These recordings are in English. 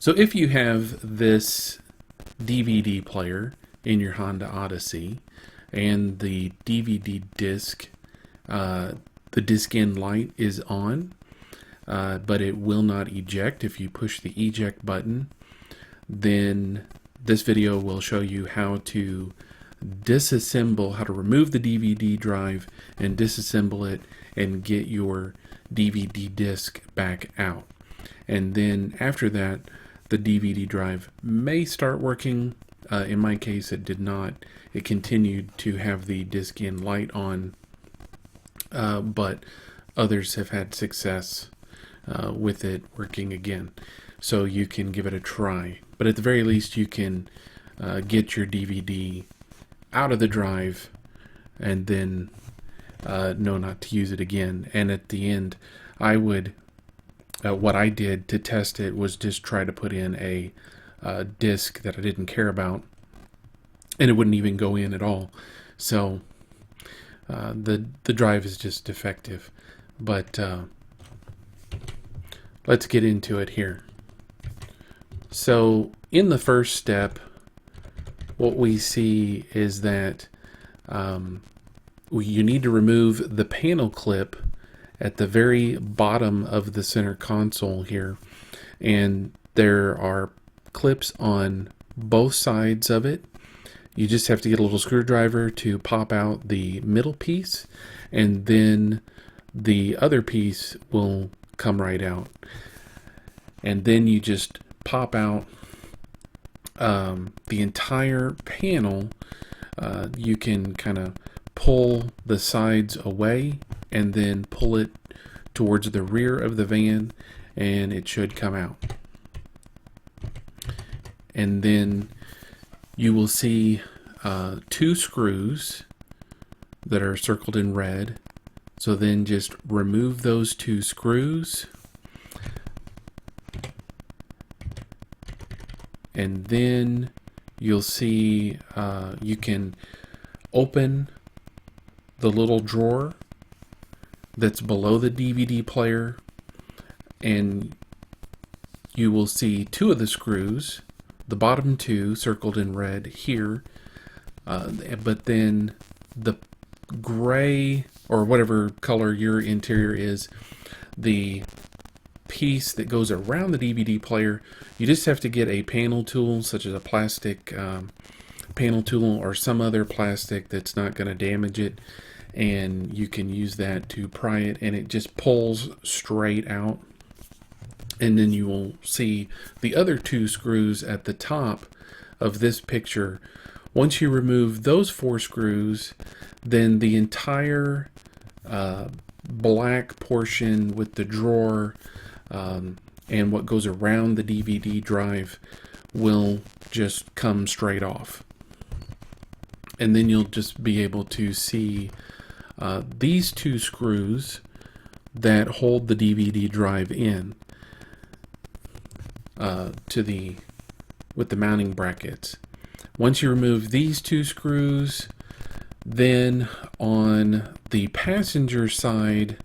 So if you have this DVD player in your Honda Odyssey and the DVD disc, the disc in light is on, but it will not eject. If you push the eject button, then this video will show you how to disassemble, how to remove the DVD drive and disassemble it and get your DVD disc back out. And then after that, the DVD drive may start working. In my case, it did not. It continued to have the disc in light on, but others have had success with it working again. So you can give it a try. But at the very least, you can get your DVD out of the drive and then know not to use it again. And at the end, I would, what I did to test it was just try to put in a disc that I didn't care about, and it wouldn't even go in at all. So the drive is just defective. But let's get into it here. So in the first step, what we see is that you need to remove the panel clip at the very bottom of the center console here, and there are clips on both sides of it. You just have to get a little screwdriver to pop out the middle piece, and then the other piece will come right out. And then you just pop out the entire panel. You can kind of pull the sides away and then pull it towards the rear of the van, and it should come out. And then you will see two screws that are circled in red. So then just remove those two screws, and then you'll see you can open the little drawer that's below the DVD player, and you will see two of the screws, the bottom two circled in red here, but then the gray or whatever color your interior is, the piece that goes around the DVD player, you just have to get a panel tool, such as a plastic panel tool or some other plastic that's not going to damage it, and you can use that to pry it, and it just pulls straight out. And then you will see the other two screws at the top of this picture. Once you remove those four screws, then the entire black portion with the drawer and what goes around the DVD drive will just come straight off. And then you'll just be able to see these two screws that hold the DVD drive in with the mounting brackets. Once you remove these two screws, then on the passenger side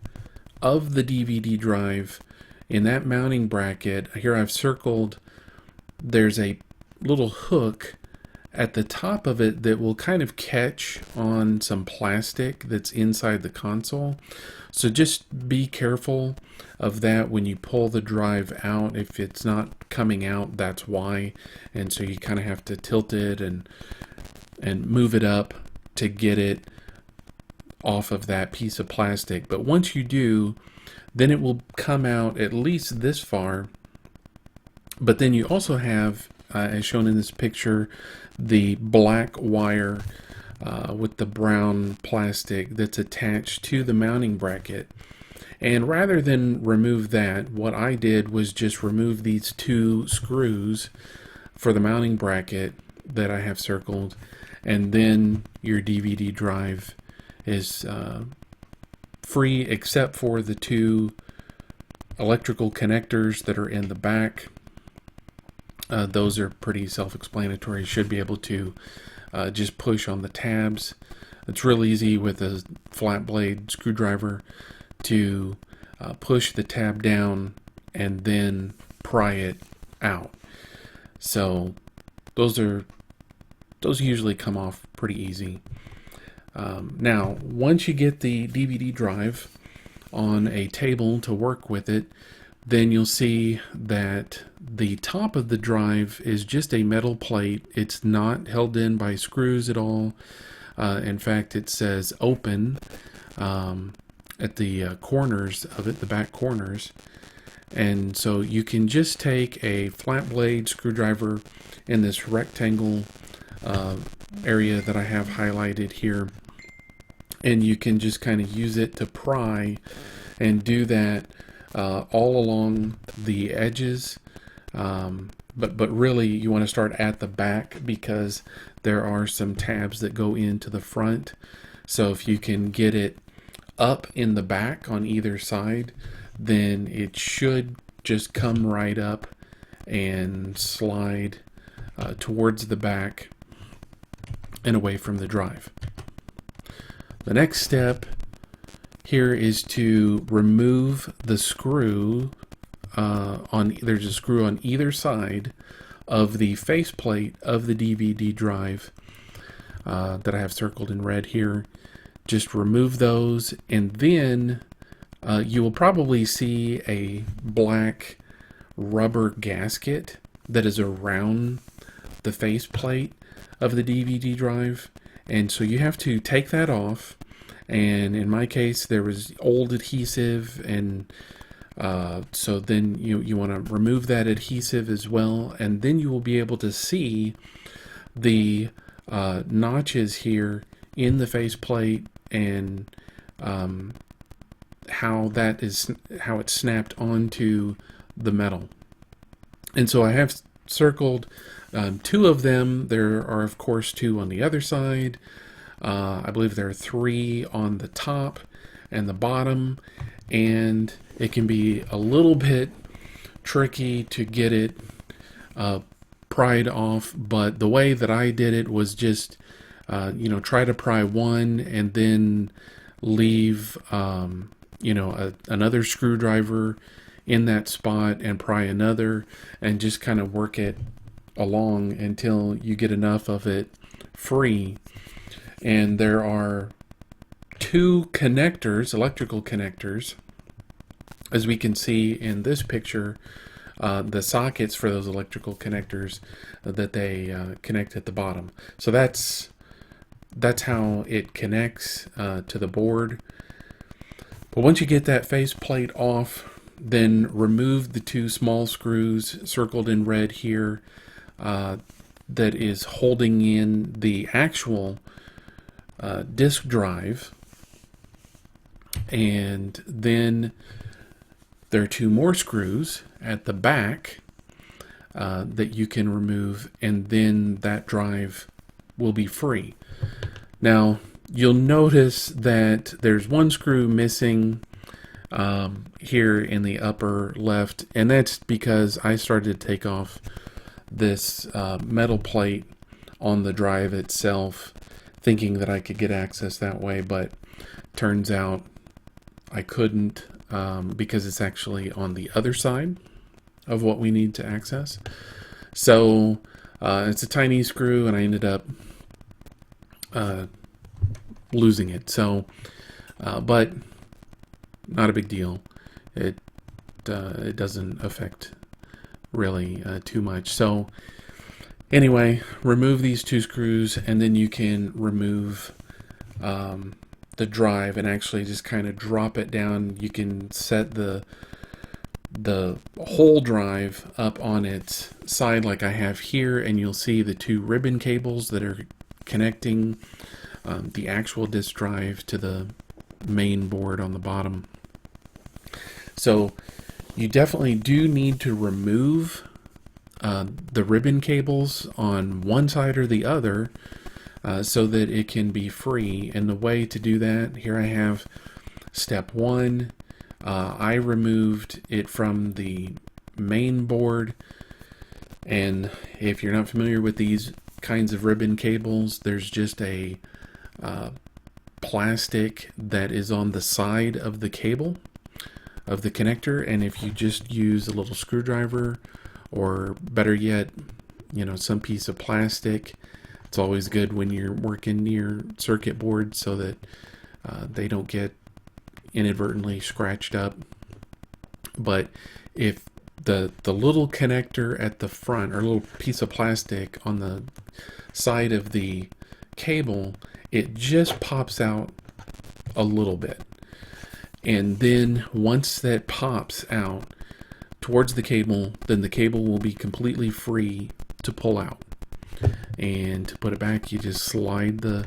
of the DVD drive, in that mounting bracket, here I've circled, there's a little hook at the top of it that will kind of catch on some plastic that's inside the console. So just be careful of that when you pull the drive out. If it's not coming out, that's why. And so you kind of have to tilt it and move it up to get it off of that piece of plastic. But once you do, then it will come out at least this far. But then you also have, as shown in this picture, the black wire with the brown plastic that's attached to the mounting bracket. And rather than remove that, what I did was just remove these two screws for the mounting bracket that I have circled, and then your DVD drive is free except for the two electrical connectors that are in the back. Those are pretty self-explanatory. You should be able to just push on the tabs. It's real easy with a flat blade screwdriver to push the tab down and then pry it out. So those usually come off pretty easy. Now, once you get the DVD drive on a table to work with it, then you'll see that the top of the drive is just a metal plate. It's not held in by screws at all. In fact, it says open at the corners of it, the back corners. And so you can just take a flat blade screwdriver in this rectangle area that I have highlighted here, and you can just kind of use it to pry and do that all along the edges. But really you want to start at the back, because there are some tabs that go into the front. So if you can get it up in the back on either side, then it should just come right up and slide towards the back and away from the drive. The next step here is to remove the screw there's a screw on either side of the faceplate of the DVD drive that I have circled in red here. Just remove those, and then you will probably see a black rubber gasket that is around the faceplate of the DVD drive. And so you have to take that off. And in my case, there was old adhesive, and so then you want to remove that adhesive as well, and then you will be able to see the notches here in the faceplate, and how it's snapped onto the metal. And so I have circled two of them. There are of course two on the other side. I believe there are three on the top and the bottom, and it can be a little bit tricky to get it pried off, but the way that I did it was just try to pry one and then leave another screwdriver in that spot and pry another, and just kind of work it along until you get enough of it free. And there are two connectors, electrical connectors, as we can see in this picture, the sockets for those electrical connectors that they connect at the bottom. So that's how it connects to the board. But once you get that faceplate off, then remove the two small screws circled in red here that is holding in the actual disk drive. And then there are two more screws at the back that you can remove, and then that drive will be free. Now, you'll notice that there's one screw missing here in the upper left, and that's because I started to take off this metal plate on the drive itself, thinking that I could get access that way, but turns out I couldn't, because it's actually on the other side of what we need to access. So it's a tiny screw, and I ended up losing it. So, but not a big deal. It doesn't affect really too much. So anyway, remove these two screws, and then you can remove the drive and actually just kind of drop it down. You can set the whole drive up on its side like I have here, and you'll see the two ribbon cables that are connecting the actual disk drive to the main board on the bottom. So you definitely do need to remove the ribbon cables on one side or the other so that it can be free. And the way to do that, here I have step one. I removed it from the main board, and if you're not familiar with these kinds of ribbon cables, there's just a plastic that is on the side of the cable of the connector, and if you just use a little screwdriver or better yet, some piece of plastic. It's always good when you're working near circuit boards so that they don't get inadvertently scratched up. But if the little connector at the front, or a little piece of plastic on the side of the cable, it just pops out a little bit. And then once that pops out towards the cable, then the cable will be completely free to pull out. And to put it back, you just slide the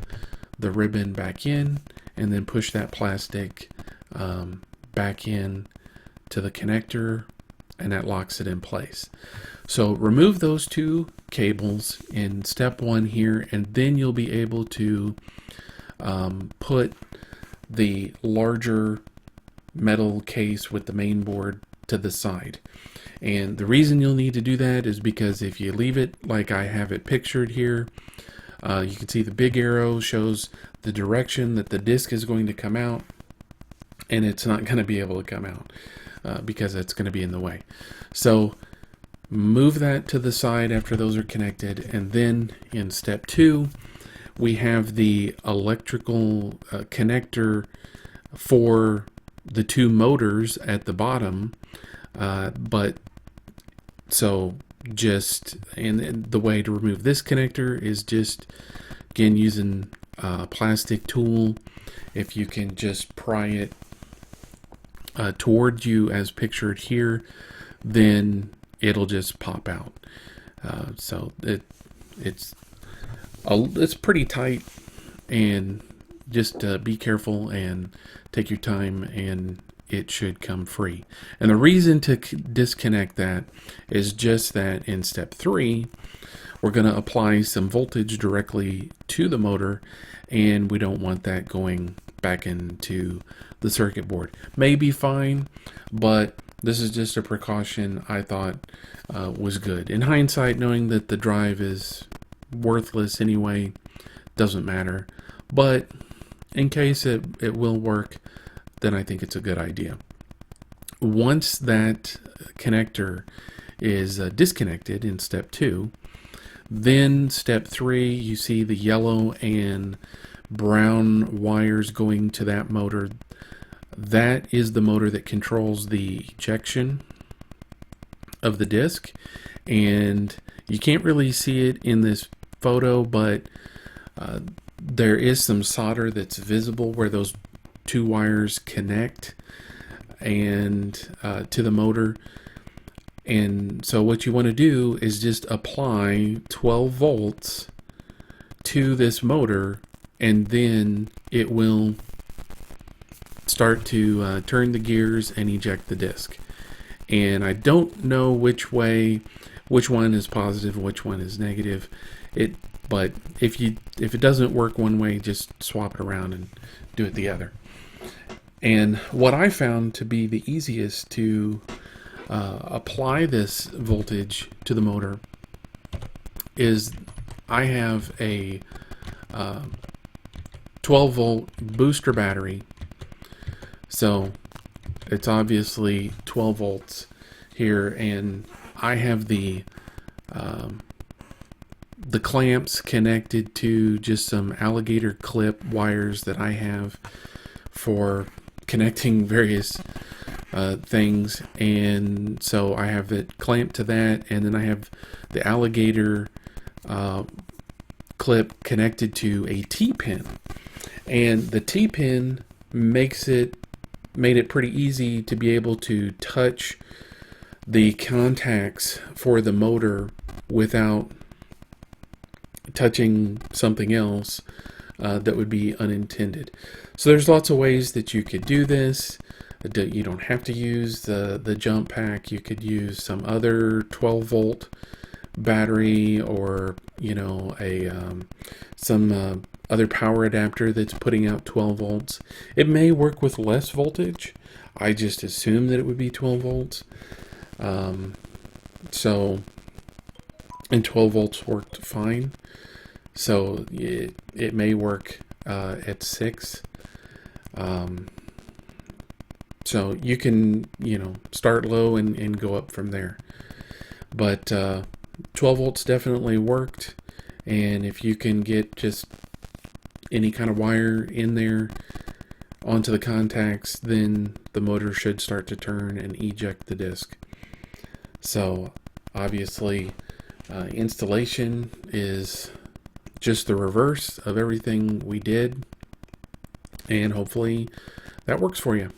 ribbon back in and then push that plastic back in to the connector, and that locks it in place. So remove those two cables in step 1 here, and then you'll be able to put the larger metal case with the main board to the side. And the reason you'll need to do that is because if you leave it like I have it pictured here, you can see the big arrow shows the direction that the disc is going to come out, and it's not going to be able to come out because it's going to be in the way. So move that to the side after those are connected, and then in step 2 we have the electrical connector for the 2 motors at the bottom. And the way to remove this connector is just, again, using a plastic tool. If you can just pry it towards you as pictured here, then it'll just pop out. So it's pretty tight, and just be careful and take your time, and it should come free. And the reason to disconnect that is just that in step 3, we're going to apply some voltage directly to the motor, and we don't want that going back into the circuit board. May be fine, but this is just a precaution I thought was good. In hindsight, knowing that the drive is worthless anyway, doesn't matter. But in case it will work, then I think it's a good idea. Once that connector is disconnected in step 2, then step 3, you see the yellow and brown wires going to that motor. That is the motor that controls the ejection of the disc, and you can't really see it in this photo, but there is some solder that's visible where those 2 wires connect and to the motor. And so what you want to do is just apply 12 volts to this motor, and then it will start to turn the gears and eject the disc. And I don't know which one is positive, which one is negative. But if it doesn't work one way, just swap it around and do it the other. And what I found to be the easiest to apply this voltage to the motor is I have a 12 volt booster battery. So it's obviously 12 volts here, and I have the clamps connected to just some alligator clip wires that I have for connecting various things. And so I have it clamped to that, and then I have the alligator clip connected to a T-pin. And the T-pin made it pretty easy to be able to touch the contacts for the motor without touching something else that would be unintended. So there's lots of ways that you could do this. You don't have to use the jump pack. You could use some other 12 volt battery, or some other power adapter that's putting out 12 volts. It may work with less voltage. I just assumed that it would be 12 volts. And 12 volts worked fine. So it may work at 6. So you can, start low and go up from there. But 12 volts definitely worked, and if you can get just any kind of wire in there onto the contacts, then the motor should start to turn and eject the disc. So obviously installation is just the reverse of everything we did, and hopefully that works for you.